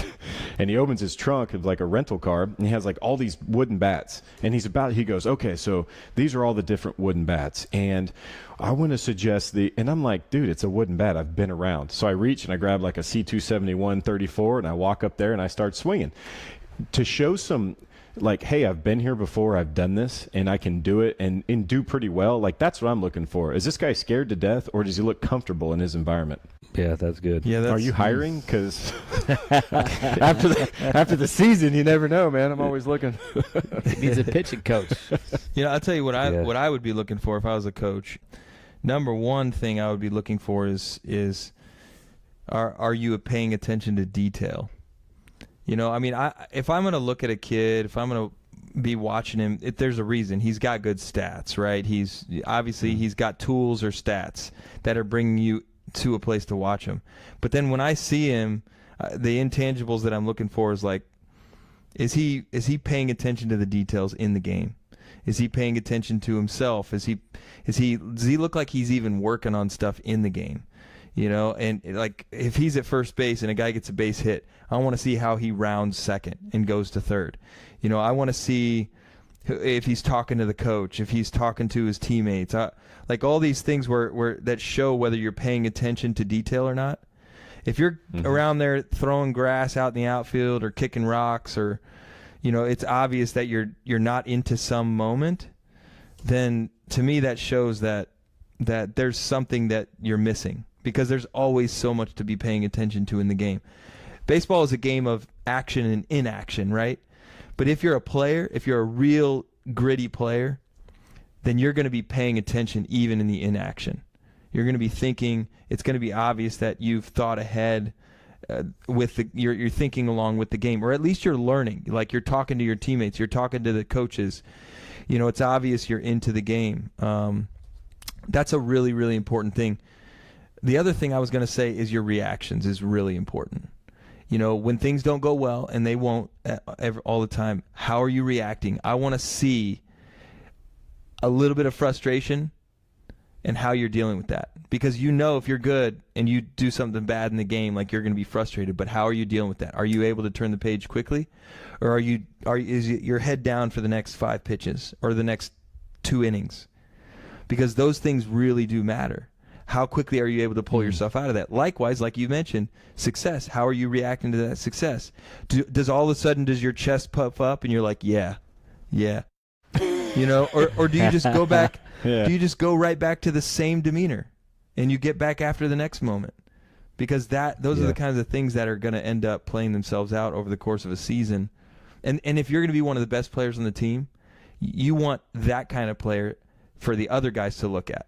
and he opens his trunk of like a rental car, and he has like all these wooden bats, and he goes, okay, so these are all the different wooden bats, and I want to suggest and I'm like, dude, it's a wooden bat. I've been around. So I reach and I grab like a C271 34, and I walk up there and I start swinging to show some, like, hey, I've been here before, I've done this, and I can do it and do pretty well. Like, that's what I'm looking for. Is this guy scared to death, or does he look comfortable in his environment? Yeah, that's good. Yeah, are you hiring? Because after the season, you never know, man. I'm always looking. He needs a pitching coach. I'll tell you what I would be looking for if I was a coach. Number one thing I would be looking for is are you paying attention to detail? If I'm going to look at a kid, if I'm going to be watching him, there's a reason. He's got good stats, right? He's got tools or stats that are bringing you to a place to watch him. But then when I see him, the intangibles that I'm looking for is like, is he paying attention to the details in the game? Is he paying attention to himself? Does he look like he's even working on stuff in the game? You know, and like if he's at first base and a guy gets a base hit, I want to see how he rounds second and goes to third. You know, I want to see if he's talking to the coach, if he's talking to his teammates, like all these things where that show whether you're paying attention to detail or not. If you're around there throwing grass out in the outfield or kicking rocks, or you know, it's obvious that you're not into some moment, then to me that shows that there's something that you're missing, because there's always so much to be paying attention to in the game. Baseball is a game of action and inaction, right? But if you're a player, if you're a real gritty player, then you're going to be paying attention even in the inaction. You're going to be thinking. It's going to be obvious that you've thought ahead you're thinking along with the game, or at least you're learning. Like you're talking to your teammates, you're talking to the coaches. You know, it's obvious you're into the game. That's a really, really important thing. The other thing I was going to say is your reactions is really important. You know, when things don't go well, and they won't all the time, how are you reacting? I want to see a little bit of frustration and how you're dealing with that. Because you know if you're good and you do something bad in the game, like you're going to be frustrated, but how are you dealing with that? Are you able to turn the page quickly? Or is your head down for the next 5 pitches or the next 2 innings? Because those things really do matter. How quickly are you able to pull yourself out of that? Likewise, like you mentioned, success. How are you reacting to that success? Does all of a sudden, does your chest puff up and you're like, yeah. You know, or do you just go back? Yeah. Do you just go right back to the same demeanor and you get back after the next moment? Because those are the kinds of things that are going to end up playing themselves out over the course of a season. And if you're going to be one of the best players on the team, you want that kind of player for the other guys to look at.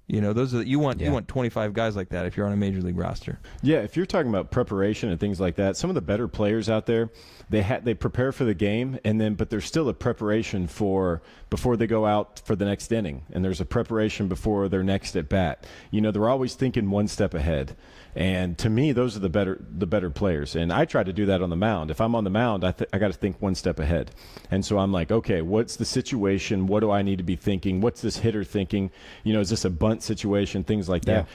You know, you want 25 guys like that if you're on a major league roster. Yeah, if you're talking about preparation and things like that, some of the better players out there, they prepare for the game, but there's still a preparation before they go out for the next inning, and there's a preparation before their next at bat. You know, they're always thinking one step ahead. And to me, those are the better players. And I try to do that on the mound. If I'm on the mound, I got to think one step ahead. And so I'm like, okay, what's the situation? What do I need to be thinking? What's this hitter thinking? You know, is this a bunt situation? Things like that.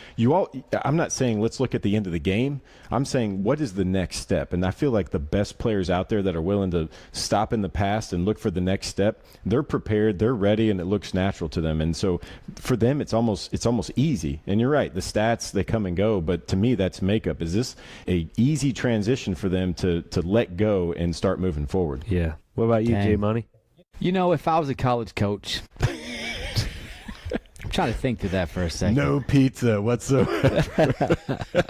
I'm not saying let's look at the end of the game. I'm saying what is the next step? And I feel like the best players out there that are willing to stop in the past and look for the next step, they're prepared, they're ready, and it looks natural to them. And so for them, it's almost easy. And you're right, the stats, they come and go, but to me, that's makeup. Is this a easy transition for them to let go and start moving forward? Yeah. What about you, Jay Money? You know, if I was a college coach, I'm trying to think through that for a second. No pizza whatsoever.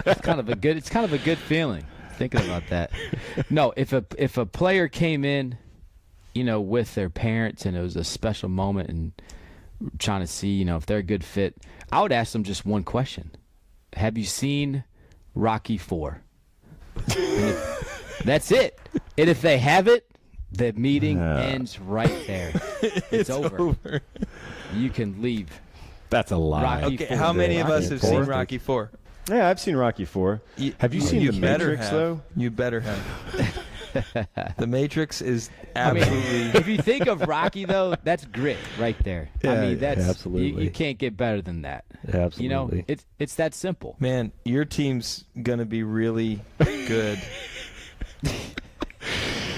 It's kind of a good feeling thinking about that. No, if a player came in, you know, with their parents and it was a special moment and trying to see, you know, if they're a good fit, I would ask them just one question. Have you seen Rocky IV? That's it. And if they have it, the meeting ends right there. It's over. You can leave. That's a lie. Rocky Okay, IV. how many of us have seen Rocky IV? Yeah, I've seen Rocky IV. Have you seen The Matrix, though? You better have. The Matrix is absolutely... if you think of Rocky, though, that's grit right there. I mean, that's absolutely. You can't get better than that. Absolutely. You know, it's that simple. Man, your team's going to be really good.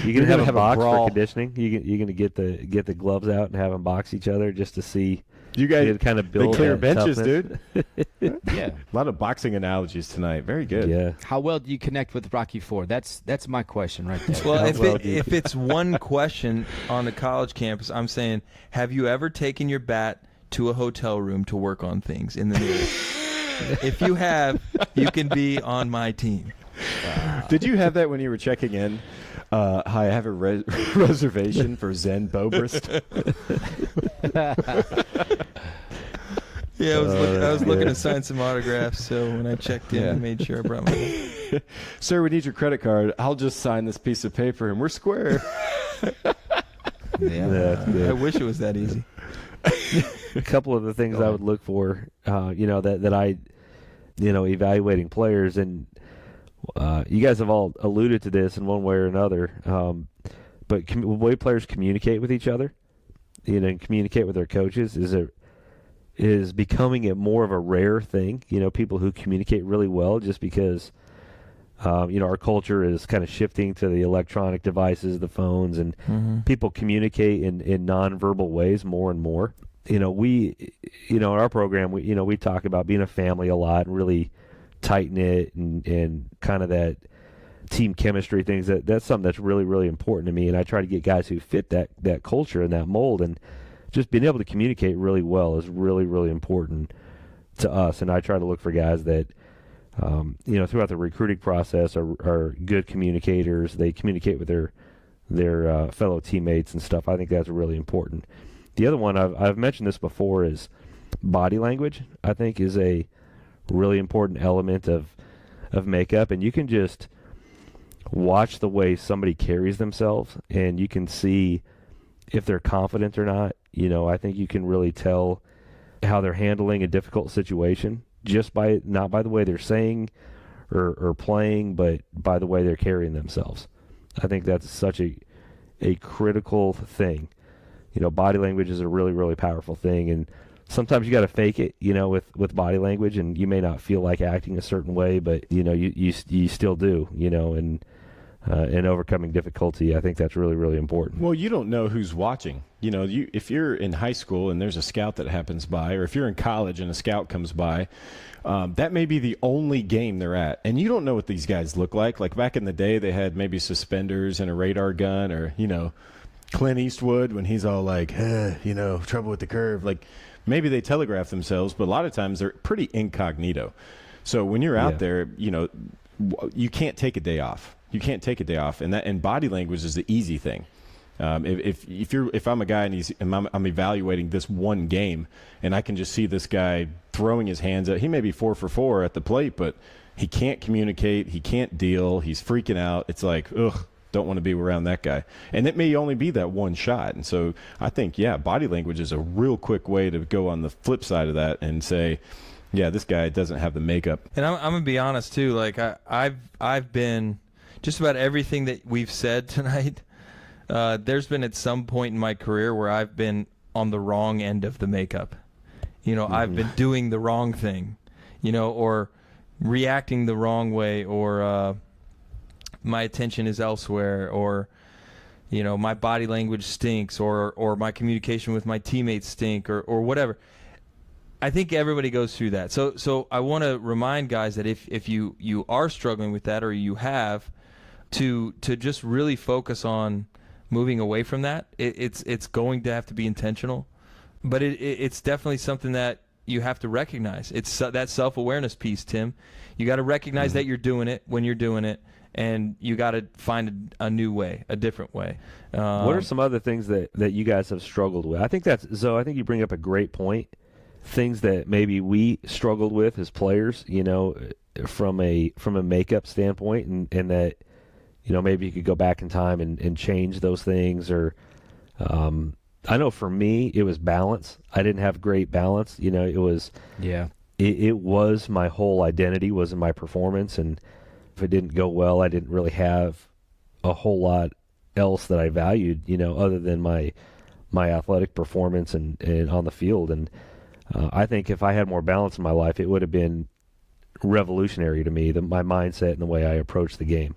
You're gonna have a box brawl. for conditioning. You're gonna get the gloves out and have them box each other just to see. You guys kind of build the clear that benches, toughness. dude. Yeah. A lot of boxing analogies tonight. Very good. Yeah. How well do you connect with Rocky IV? That's my question right there. Well, if it's one question on the college campus, I'm saying, have you ever taken your bat to a hotel room to work on things in the mirror? If you have, you can be on my team. Did you have that when you were checking in? Hi, I have a reservation for Zen Zobrist. Yeah, I was looking to sign some autographs, so when I checked in, I made sure I brought my... Sir, we need your credit card. I'll just sign this piece of paper, and we're square. I wish it was that easy. A couple of the things I would look for, that I, evaluating players, and You guys have all alluded to this in one way or another, but the way players communicate with each other, and communicate with their coaches is becoming more of a rare thing. People who communicate really well, just because our culture is kind of shifting to the electronic devices, the phones, and people communicate in nonverbal ways more and more. In our program, we talk about being a family a lot and really tight knit and kind of that team chemistry things. That's something that's really, really important to me. And I try to get guys who fit that culture and that mold, and just being able to communicate really well is really, really important to us. And I try to look for guys that, throughout the recruiting process are good communicators. They communicate with their fellow teammates and stuff. I think that's really important. The other one, I've mentioned this before, is body language. I think is a really important element of makeup, and you can just watch the way somebody carries themselves, and you can see if they're confident or not. I think you can really tell how they're handling a difficult situation just not by the way they're saying or playing, but by the way they're carrying themselves. I think that's such a critical thing. Body language is a really, really powerful thing, and sometimes you got to fake it, with body language, and you may not feel like acting a certain way, but you still do, and overcoming difficulty. I think that's really, really important. Well, you don't know who's watching. If you're in high school and there's a scout that happens by, or if you're in college and a scout comes by, that may be the only game they're at, and you don't know what these guys look like. Like back in the day, they had maybe suspenders and a radar gun, or Clint Eastwood when he's all like, trouble with the curve. Like maybe they telegraph themselves, but a lot of times they're pretty incognito. So when you're out there, you can't take a day off. You can't take a day off, and body language is the easy thing. If I'm a guy and I'm evaluating this one game, and I can just see this guy throwing his hands up. He may be 4 for 4 at the plate, but he can't communicate. He can't deal. He's freaking out. It's like, ugh. Don't want to be around that guy. And it may only be that one shot. And so I think, body language is a real quick way to go on the flip side of that and say, this guy doesn't have the makeup. And I'm going to be honest too. Like I've been just about everything that we've said tonight. There's been at some point in my career where I've been on the wrong end of the makeup. I've been doing the wrong thing, or reacting the wrong way, or, my attention is elsewhere, or my body language stinks, or my communication with my teammates stink, or whatever. I think everybody goes through that. So I want to remind guys that if you are struggling with that, or you have, to just really focus on moving away from that. It's going to have to be intentional, but it's definitely something that you have to recognize. It's that self-awareness piece, Tim. You got to recognize that you're doing it when you're doing it. And you got to find a new way, a different way. What are some other things that you guys have struggled with? I think you bring up a great point. Things that maybe we struggled with as players, from a makeup standpoint, and that maybe you could go back in time and change those things. Or I know for me it was balance. I didn't have great balance. It was it was my whole identity was in my performance, and if it didn't go well, I didn't really have a whole lot else that I valued, other than my athletic performance and on the field. And I think if I had more balance in my life, it would have been revolutionary to me, my mindset and the way I approach the game.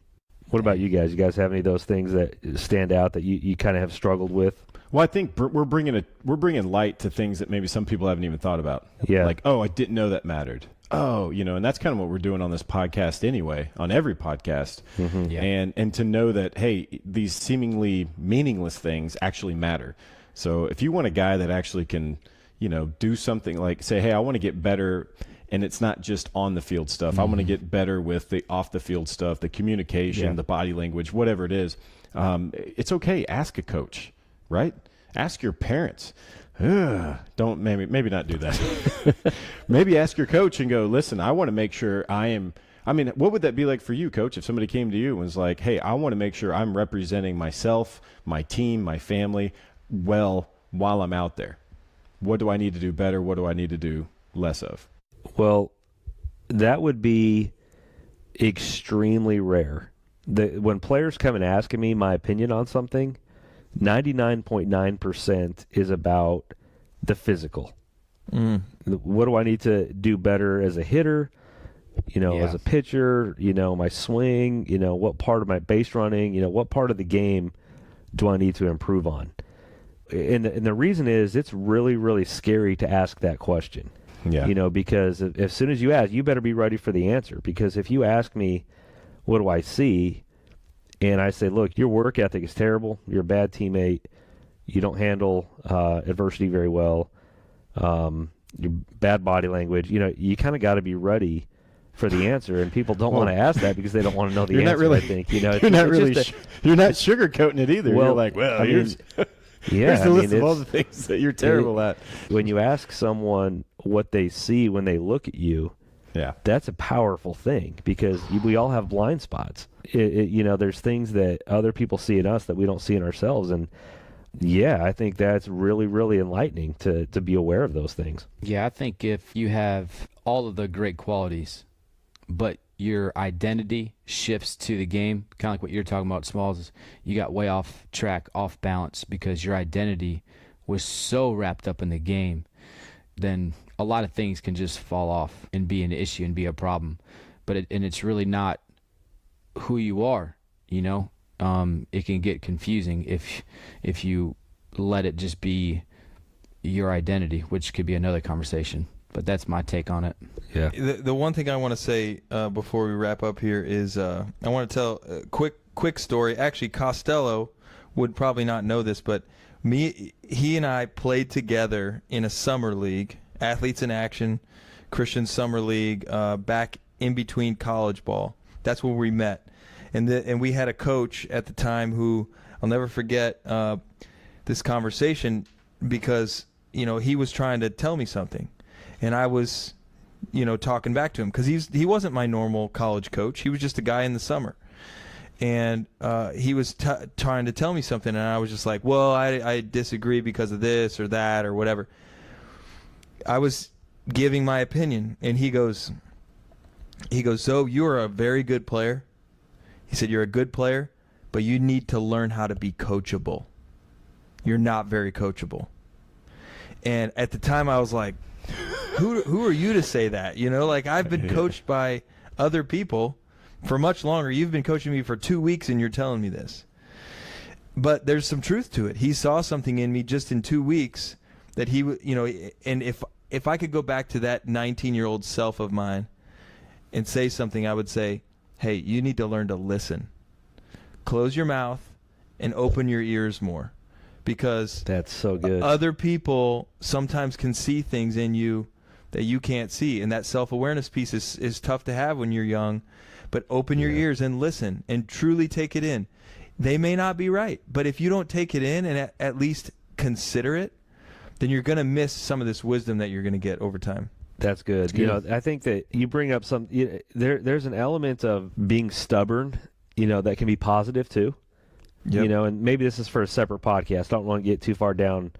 What about you guys? You guys have any of those things that stand out that you kind of have struggled with? Well, I think we're bringing light to things that maybe some people haven't even thought about. Yeah. Like, I didn't know that mattered. And that's kind of what we're doing on this podcast anyway, on every podcast. Yeah. And to know that, hey, these seemingly meaningless things actually matter. So if you want a guy that actually can, do something like say, hey, I want to get better, and it's not just on the field stuff. I want to get better with the off the field stuff, the communication, the body language, whatever it is. It's okay. Ask a coach, right? Ask your parents. Don't maybe not do that. Maybe ask your coach and go, listen, I want to make sure what would that be like for you, coach, if somebody came to you and was like, hey, I want to make sure I'm representing myself, my team, my family well while I'm out there. What do I need to do better? What do I need to do less of? Well, that would be extremely rare. When players come and ask me my opinion on something, 99.9% is about the physical. What do I need to do better as a hitter? As a pitcher, my swing, what part of my base running, what part of the game do I need to improve on? And the reason is it's really, really scary to ask that question. Yeah. Because as soon as you ask, you better be ready for the answer. Because if you ask me, what do I see? And I say, look, your work ethic is terrible. You're a bad teammate. You don't handle adversity very well. Your bad body language. You kind of got to be ready for the answer, and people don't want to ask that because they don't want to know the answer. Really, I think you're not sugarcoating it either. You're like, here's the list of all the things that you're terrible at. When you ask someone what they see when they look at you, that's a powerful thing because we all have blind spots. There's things that other people see in us that we don't see in ourselves, and I think that's really, really enlightening to be aware of those things. Yeah, I think if you have all of the great qualities, but your identity shifts to the game, kind of like what you're talking about, Schmalz, is you got way off track, off balance because your identity was so wrapped up in the game, then a lot of things can just fall off and be an issue and be a problem. But it's really not who you are, it can get confusing if you let it just be your identity, which could be another conversation. But that's my take on it. Yeah. The one thing I want to say before we wrap up here is I want to tell a quick story. Actually, Costello would probably not know this, but he and I played together in a summer league, Athletes in Action, Christian Summer League, back in between college ball. That's where we met. And we had a coach at the time who, I'll never forget this conversation because, he was trying to tell me something. And I was, talking back to him because he wasn't my normal college coach. He was just a guy in the summer. And he was trying to tell me something, and I was just like, well, I disagree because of this or that or whatever. I was giving my opinion, and he goes, so you're a very good player. He said, you're a good player, but you need to learn how to be coachable. You're not very coachable. And at the time I was like, who are you to say that? I've been coached by other people for much longer. You've been coaching me for 2 weeks and you're telling me this. But there's some truth to it. He saw something in me just in 2 weeks that and if I could go back to that 19-year-old self of mine and say something, I would say, hey, you need to learn to listen. Close your mouth and open your ears more. Because that's so good. Other people sometimes can see things in you that you can't see. And that self-awareness piece is tough to have when you're young. But open your ears and listen and truly take it in. They may not be right, but if you don't take it in and at least consider it, then you're going to miss some of this wisdom that you're going to get over time. That's good. I think that you bring up there's an element of being stubborn, that can be positive too. Yep. And maybe this is for a separate podcast. I don't want to get too far down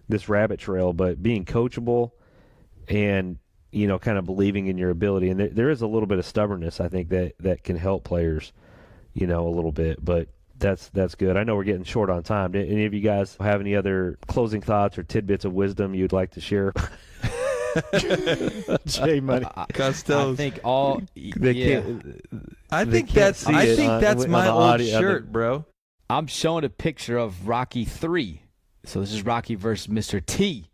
this rabbit trail, but being coachable and, kind of believing in your ability. And there is a little bit of stubbornness, I think, that can help players, a little bit. But that's good. I know we're getting short on time. Do any of you guys have any other closing thoughts or tidbits of wisdom you'd like to share? J Money. Costello. I think all. I think that's my old shirt, bro. I'm showing a picture of Rocky 3. So this is Rocky versus Mr. T.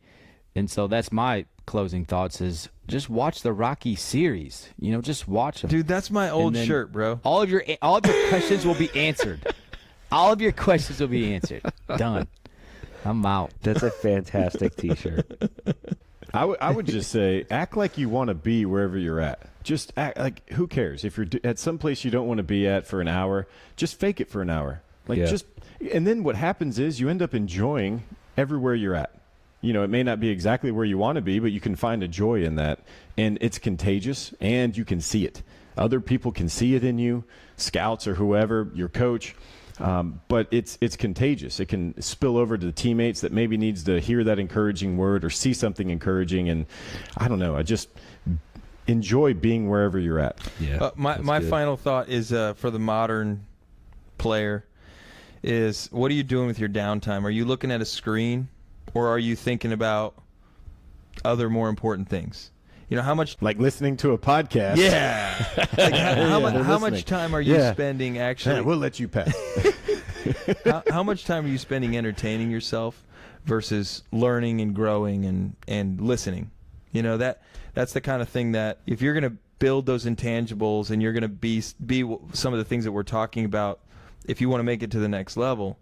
And so that's my closing thoughts is just watch the Rocky series. Just watch them. Dude, that's my old shirt, bro. All of your questions will be answered. All of your questions will be answered. Done. I'm out. That's a fantastic T-shirt. I would just say act like you want to be wherever you're at. Just act like, who cares? If you're at some place you don't want to be at for an hour, just fake it for an hour. And then what happens is you end up enjoying everywhere you're at. It may not be exactly where you want to be, but you can find a joy in that. And it's contagious, and you can see it. Other people can see it in you, scouts or whoever, your coach. But it's contagious. It can spill over to the teammates that maybe needs to hear that encouraging word or see something encouraging. And I don't know, enjoy being wherever you're at. Yeah. My final thought is for the modern player is, what are you doing with your downtime? Are you looking at a screen, or are you thinking about other more important things? You know, how much, like listening to a podcast. Yeah. Like how much time are you spending actually? Yeah, we'll let you pass. How much time are you spending entertaining yourself versus learning and growing and listening? You know, that's the kind of thing that if you're going to build those intangibles and you're going to be some of the things that we're talking about, if you want to make it to the next level,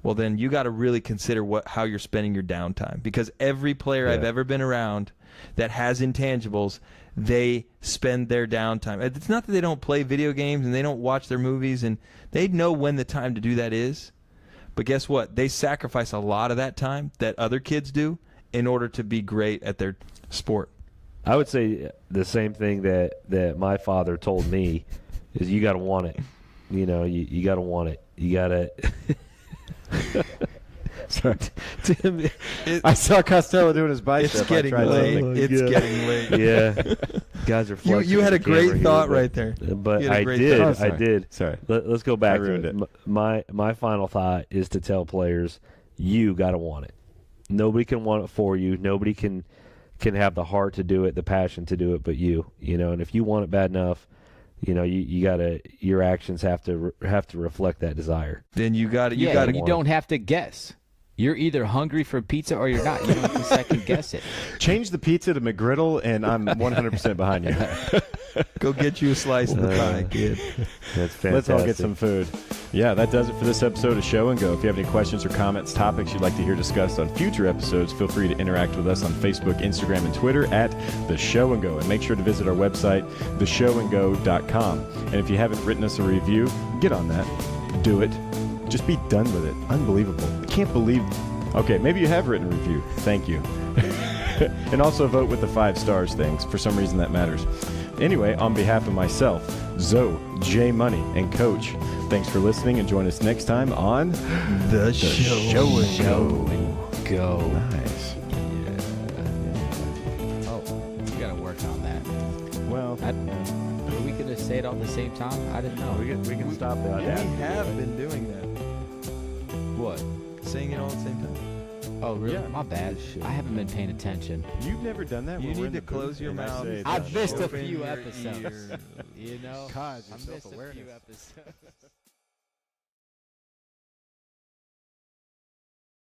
well, then you got to really consider how you're spending your downtime. Because every player I've ever been around that has intangibles, they spend their downtime. It's not that they don't play video games and they don't watch their movies, and they know when the time to do that is. But guess what? They sacrifice a lot of that time that other kids do in order to be great at their sport. I would say the same thing that my father told me is you got to want it. You know, you got to want it. You got to. Sorry. Tim, I saw Costello doing his bicep. It's getting late. It's getting late. Yeah. Guys are flexing. You had a great thought here, right there. But I did. Sorry. Let's go back I ruined to it. My final thought is to tell players, you got to want it. Nobody can want it for you. Nobody can have the heart to do it, the passion to do it, but you. You know, and if you want it bad enough, you know, you gotta, your actions have to reflect that desire. Then you got to. You don't have to guess. You're either hungry for pizza or you're not. You don't have to second guess it. Change the pizza to McGriddle, and I'm 100% behind you. Go get you a slice of the pie, kid. That's fantastic. Let's all get some food. Yeah, that does it for this episode of Show and Go. If you have any questions or comments, topics you'd like to hear discussed on future episodes, feel free to interact with us on Facebook, Instagram, and Twitter at The Show and Go. And make sure to visit our website, theshowandgo.com. And if you haven't written us a review, get on that. Do it. Just be done with it. Unbelievable. I can't believe. Okay, maybe you have written a review. Thank you. And also vote with the 5 stars things. For some reason that matters. Anyway, on behalf of myself, Zoe, J Money, and Coach, thanks for listening, and join us next time on The Show and Go. Nice. Oh, we gotta work on that. Well, are we gonna say it all at the same time? I didn't know. We can stop that. We have been doing that. What? Saying it all at the same time. Oh, really? Yeah. My bad. I haven't been paying attention. you've never done that. You when we're need in to the close booth your and I mouth. say I've the missed a show. Open few your episodes. ears. You know? God, you're I missed a self-awareness. few episodes.